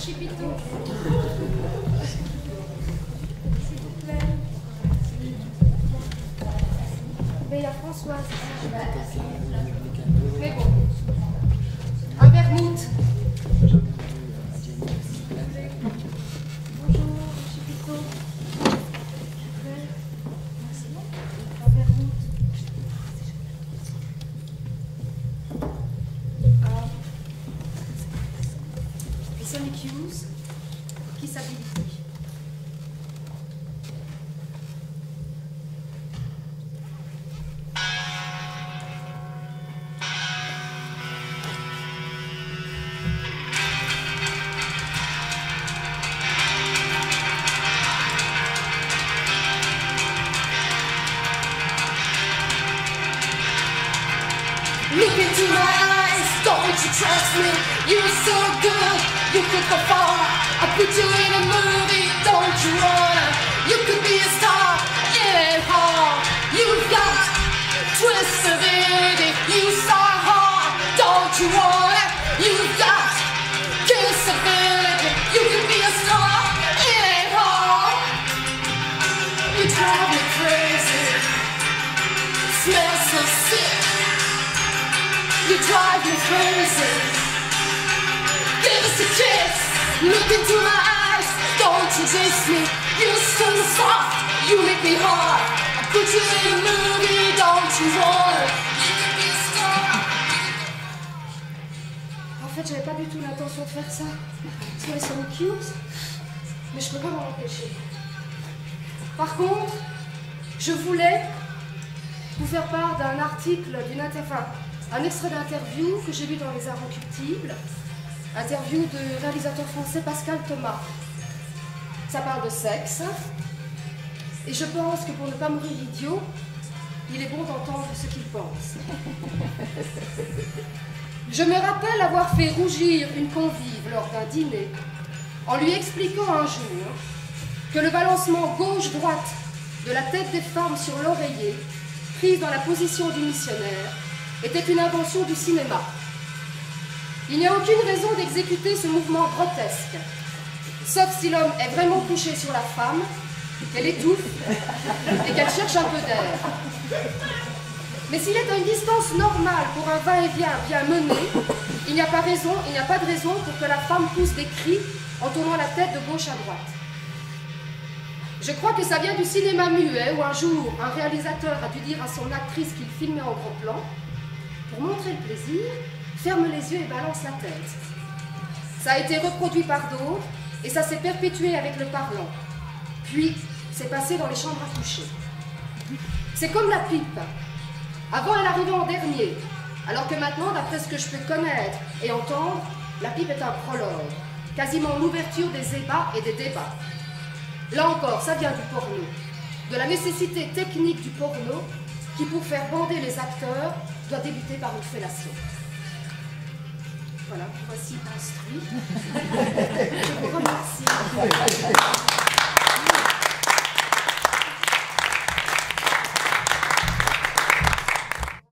Chipito. S'il vous plaît. Mais il y a Françoise. Mais bon. Un vermouth. Bonjour, Chipito. Un vermouth. Sonic Youth, Kissability. Look into my eyes, don't you trust me? You're so good, you could go far. I put you in a movie, don't you wanna? You could be a star, it ain't hard. You've got twistability, you saw hard, don't you wanna? You've got kissability, you could be a star, it ain't hard. You drive me crazy, smell so sick. You drive me crazy. Give us a kiss. Look into my eyes. Don't you diss me. You're so soft. You make me hard. I put you in a movie. Don't you want it? You can be a star. En fait, j'avais pas du tout l'intention de faire ça sur les Sonic Youth, mais je peux pas m'en empêcher. Par contre, je voulais vous faire part d'un article, un extrait d'interview que j'ai lu dans Les Arts Incultibles, interview du réalisateur français Pascal Thomas. Ça parle de sexe, et je pense que pour ne pas mourir idiot, il est bon d'entendre ce qu'il pense. Je me rappelle avoir fait rougir une convive lors d'un dîner, en lui expliquant un jour que le balancement gauche-droite de la tête des femmes sur l'oreiller, prise dans la position du missionnaire, était une invention du cinéma. Il n'y a aucune raison d'exécuter ce mouvement grotesque, sauf si l'homme est vraiment couché sur la femme, qu'elle étouffe et qu'elle cherche un peu d'air. Mais s'il est à une distance normale pour un va-et-vient bien mené, il n'y a pas de raison pour que la femme pousse des cris en tournant la tête de gauche à droite. Je crois que ça vient du cinéma muet où un jour, un réalisateur a dû dire à son actrice qu'il filmait en gros plan: pour montrer le plaisir, ferme les yeux et balance la tête. Ça a été reproduit par d'autres et ça s'est perpétué avec le parlant. Puis, c'est passé dans les chambres à coucher. C'est comme la pipe. Avant, elle arrivait en dernier, alors que maintenant, d'après ce que je peux connaître et entendre, la pipe est un prologue, quasiment l'ouverture des ébats et des débats. Là encore, ça vient du porno, de la nécessité technique du porno qui, pour faire bander les acteurs, doit débuter par une fellation. Voilà, voici instruit. Je vous remercie.